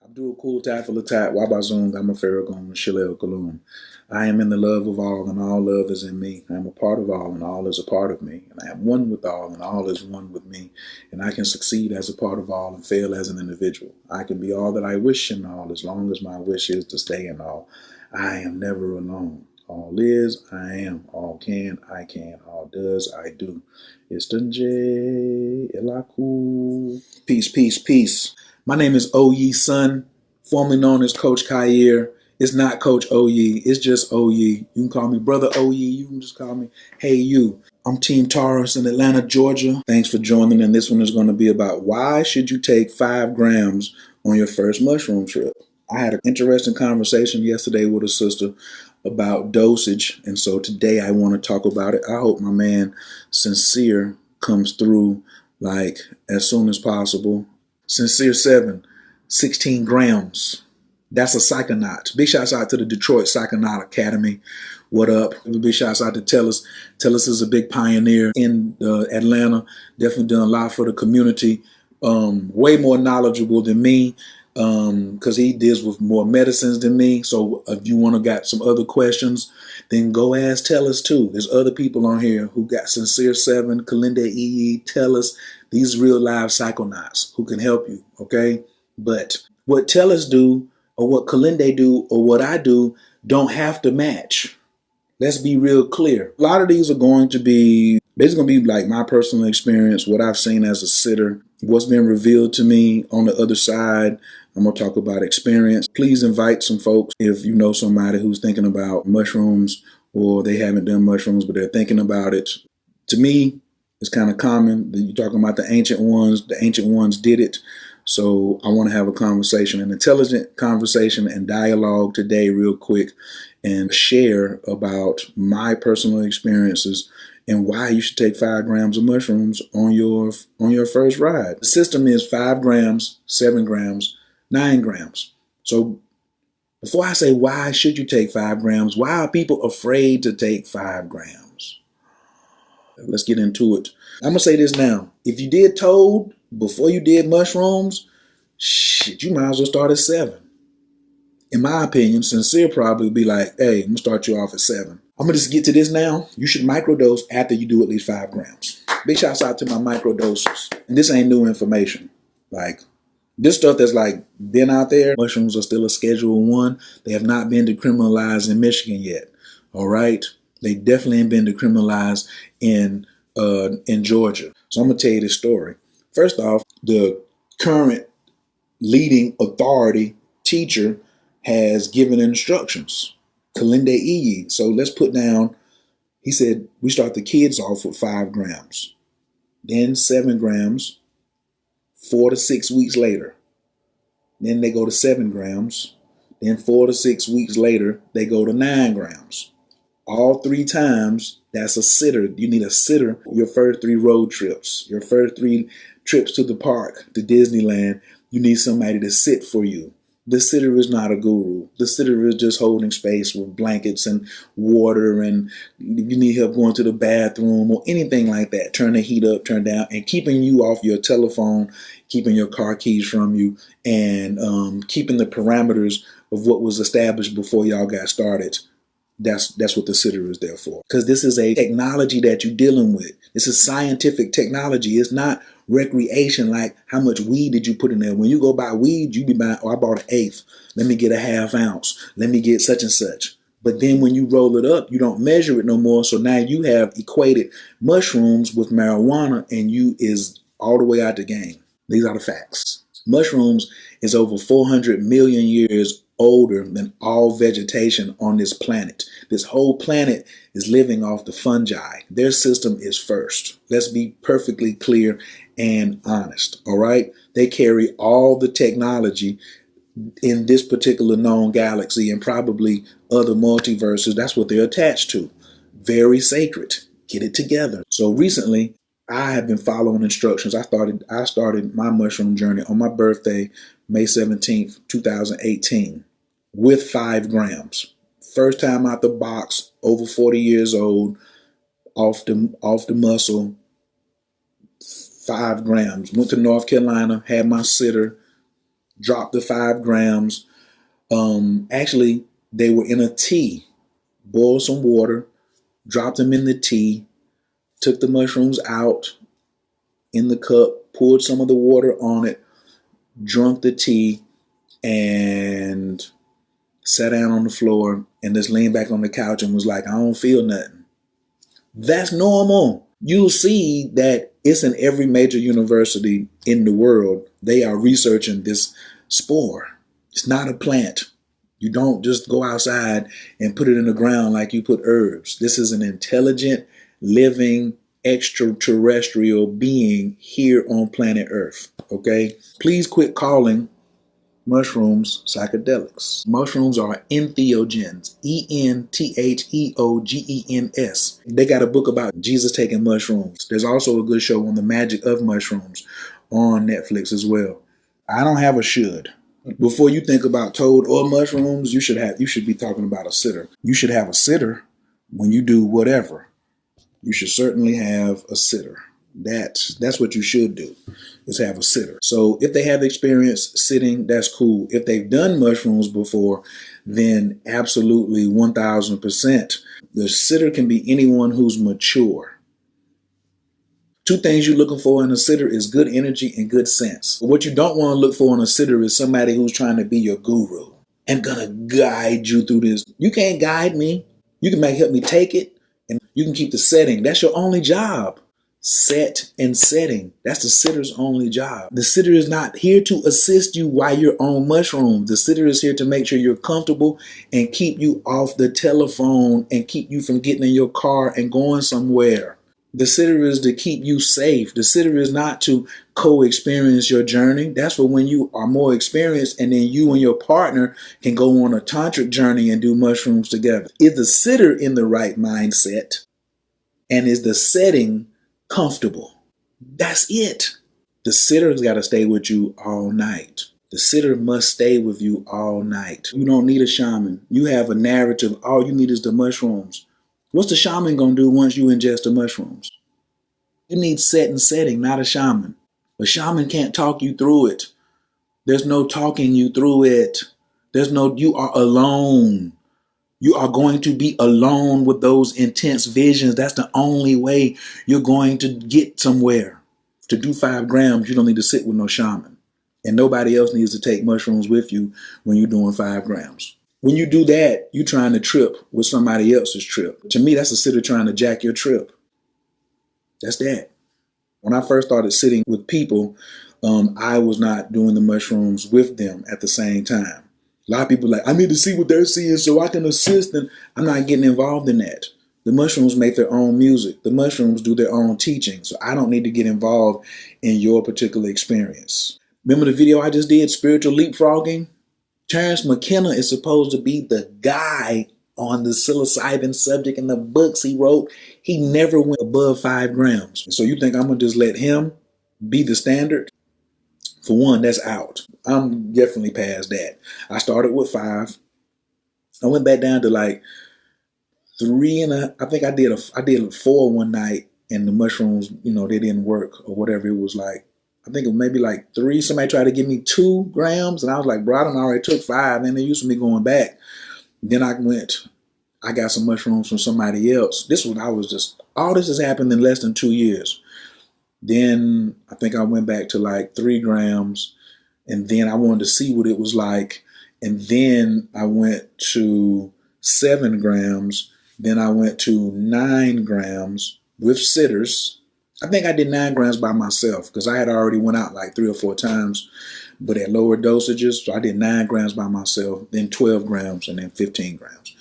Abdul Kul Tafalatat, Wabazung, Amafaragon, Shilel Kalum. I am in the love of all, and all love is in me. I am a part of all, and all is a part of me. And I am one with all, and all is one with me. And I can succeed as a part of all and fail as an individual. I can be all that I wish in all, as long as my wish is to stay in all. I am never alone. All is, I am. All can, I can. All does, I do. Istunje Elaku. Peace, peace, peace. My name is Oye Sun, formerly known as Coach Kair. It's not Coach Oye, it's just Oye. You can call me Brother Oye, you can just call me Hey You. I'm Team Taurus in Atlanta, Georgia. Thanks for joining, and this one is going to be about why should you take 5 grams on your first mushroom trip. I had an interesting conversation yesterday with a sister about dosage, and so today I want to talk about it. I hope my man Sincere comes through like as soon as possible. Sincere 7, 16 grams. That's a psychonaut. Big shouts out to the Detroit Psychonaut Academy. What up? Big shouts out to Tellus. Tellus is a big pioneer in Atlanta. Definitely done a lot for the community. Way more knowledgeable than me because he deals with more medicines than me. So if you want to got some other questions, then go ask Tellus too. There's other people on here who got Sincere 7, Kalinde EE, Tellus. These real live psychonauts who can help you, okay? But what Tellus do or what Kalinde do or what I do don't have to match. Let's be real clear. A lot of these are going to be, like my personal experience, what I've seen as a sitter, what's been revealed to me on the other side. I'm going to talk about experience. Please invite some folks if you know somebody who's thinking about mushrooms or they haven't done mushrooms, but they're thinking about it. To me, it's kind of common that you're talking about the ancient ones. The ancient ones did it. So I want to have a conversation, an intelligent conversation and dialogue today real quick and share about my personal experiences and why you should take 5 grams of mushrooms on your first ride. The system is 5 grams, 7 grams, 9 grams. So before I say why should you take 5 grams, why are people afraid to take 5 grams? Let's get into it. I'm going to say this now. If you did toad before you did mushrooms, shit, you might as well start at 7. In my opinion, Sincere probably be like, hey, I'm going to start you off at 7. I'm going to just get to this now. You should microdose after you do at least 5 grams. Big shouts out to my microdosers. And this ain't new information. Like, this stuff that's like been out there, mushrooms are still a Schedule 1. They have not been decriminalized in Michigan yet. All right? They definitely ain't been decriminalized in Georgia. So I'm going to tell you this story. First off, the current leading authority teacher has given instructions. Kalinde Iyi. So let's put down, he said, we start the kids off with 5 grams, then 7 grams, 4 to 6 weeks later. Then they go to 7 grams. Then 4 to 6 weeks later, they go to 9 grams. All 3 times, that's a sitter. You need a sitter. Your first 3 road trips, your first 3 trips to the park, to Disneyland, you need somebody to sit for you. The sitter is not a guru. The sitter is just holding space with blankets and water, and you need help going to the bathroom or anything like that. Turn the heat up, turn down, and keeping you off your telephone, keeping your car keys from you, and keeping the parameters of what was established before y'all got started. That's what the sitter is there for. Because this is a technology that you're dealing with. This is scientific technology. It's not recreation like how much weed did you put in there. When you go buy weed, you be buying, oh, I bought an eighth. Let me get a half ounce. Let me get such and such. But then when you roll it up, you don't measure it no more. So now you have equated mushrooms with marijuana, and you is all the way out the game. These are the facts. Mushrooms is over 400 million years older than all vegetation on this planet. This whole planet is living off the fungi. Their system is first. Let's be perfectly clear and honest, all right? They carry all the technology in this particular known galaxy and probably other multiverses. That's what they're attached to. Very sacred. Get it together. So recently, I have been following instructions. I started my mushroom journey on my birthday, May 17th, 2018, with 5 grams. First time out the box, over 40 years old, off the muscle, 5 grams. Went to North Carolina, had my sitter, dropped the 5 grams. Actually, they were in a tea. Boiled some water, dropped them in the tea, took the mushrooms out in the cup, poured some of the water on it, drunk the tea, and sat down on the floor and just leaned back on the couch and was like, I don't feel nothing. That's normal. You'll see that it's in every major university in the world. They are researching this spore. It's not a plant. You don't just go outside and put it in the ground like you put herbs. This is an intelligent, living, extraterrestrial being here on planet Earth. Okay? Please quit calling mushrooms psychedelics. Mushrooms are entheogens. Entheogens. They got a book about Jesus taking mushrooms. There's also a good show on the magic of mushrooms on Netflix as well. I don't have a should. Before you think about toad or mushrooms, you should be talking about a sitter. You should have a sitter when you do whatever. You should certainly have a sitter. That's what you should do, is have a sitter. So if they have experience sitting, that's cool. If they've done mushrooms before, then absolutely 1000%. The sitter can be anyone who's mature. 2 things you're looking for in a sitter is good energy and good sense. What you don't want to look for in a sitter is somebody who's trying to be your guru and gonna guide you through this. You can't guide me. You can help me take it, and you can keep the setting. That's your only job. Set and setting. That's the sitter's only job. The sitter is not here to assist you while you're on mushrooms. The sitter is here to make sure you're comfortable and keep you off the telephone and keep you from getting in your car and going somewhere. The sitter is to keep you safe. The sitter is not to co-experience your journey. That's for when you are more experienced and then you and your partner can go on a tantric journey and do mushrooms together. Is the sitter in the right mindset? And is the setting comfortable? That's it. The sitter's got to stay with you all night. The sitter must stay with you all night. You don't need a shaman. You have a narrative. All you need is the mushrooms. What's the shaman going to do once you ingest the mushrooms? You need set and setting, not a shaman. A shaman can't talk you through it. There's no talking you through it. You are alone. You are going to be alone with those intense visions. That's the only way you're going to get somewhere. To do 5 grams, you don't need to sit with no shaman. And nobody else needs to take mushrooms with you when you're doing 5 grams. When you do that, you're trying to trip with somebody else's trip. To me, that's a sitter trying to jack your trip. That's that. When I first started sitting with people, I was not doing the mushrooms with them at the same time. A lot of people are like, I need to see what they're seeing so I can assist them. I'm not getting involved in that. The mushrooms make their own music. The mushrooms do their own teaching. So I don't need to get involved in your particular experience. Remember the video I just did, Spiritual Leapfrogging? Terrence McKenna is supposed to be the guy on the psilocybin subject in the books he wrote. He never went above 5 grams. So you think I'm going to just let him be the standard? For one, that's out. I'm definitely past that. I started with 5. I went back down to like 3 and I think I did 4 one night, and the mushrooms, they didn't work or whatever it was like. I think it was maybe like 3. Somebody tried to give me 2 grams, and I was like, bro, I done already took 5, and they used to me going back. Then I got some mushrooms from somebody else. All this has happened in less than 2 years. Then I think I went back to like 3 grams, and then I wanted to see what it was like. And then I went to 7 grams. Then I went to 9 grams with sitters. I think I did 9 grams by myself because I had already went out like 3 or 4 times, but at lower dosages. So I did 9 grams by myself, then 12 grams, and then 15 grams.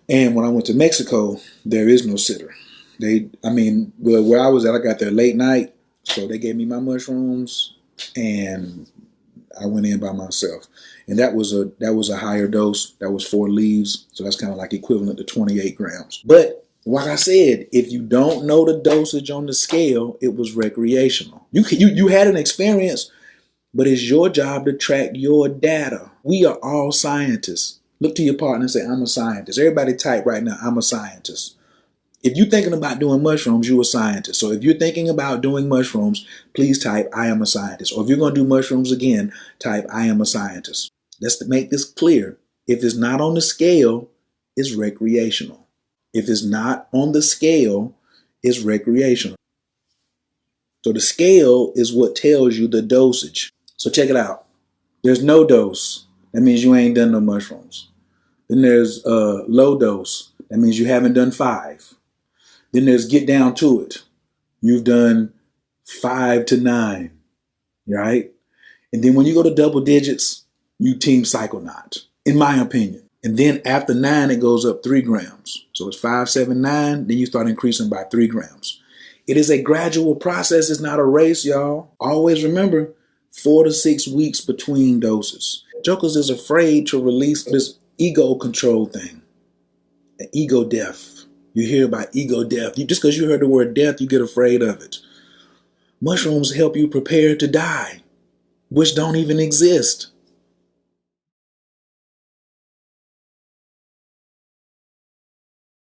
And when I went to Mexico, there is no sitter. Where I was at, I got there late night, so they gave me my mushrooms, and I went in by myself. And that was a higher dose. That was 4 leaves, so that's kind of like equivalent to 28 grams. But like I said, if you don't know the dosage on the scale, it was recreational. You had an experience, but it's your job to track your data. We are all scientists. Look to your partner and say, I'm a scientist. Everybody type right now, I'm a scientist. If you're thinking about doing mushrooms, you're a scientist. So if you're thinking about doing mushrooms, please type, I am a scientist. Or if you're going to do mushrooms again, type, I am a scientist. Let's make this clear. If it's not on the scale, it's recreational. If it's not on the scale, it's recreational. So the scale is what tells you the dosage. So check it out. There's no dose. That means you ain't done no mushrooms. Then there's low dose. That means you haven't done 5. Then there's get down to it. You've done 5 to 9, right? And then when you go to double digits, you team psychonaut, in my opinion. And then after 9, it goes up 3 grams. So it's 5, 7, 9. Then you start increasing by 3 grams. It is a gradual process. It's not a race, y'all. Always remember, 4 to 6 weeks between doses. Jokers is afraid to release this ego control thing, an ego death. You hear about ego death. Just because you heard the word death, you get afraid of it. Mushrooms help you prepare to die, which don't even exist.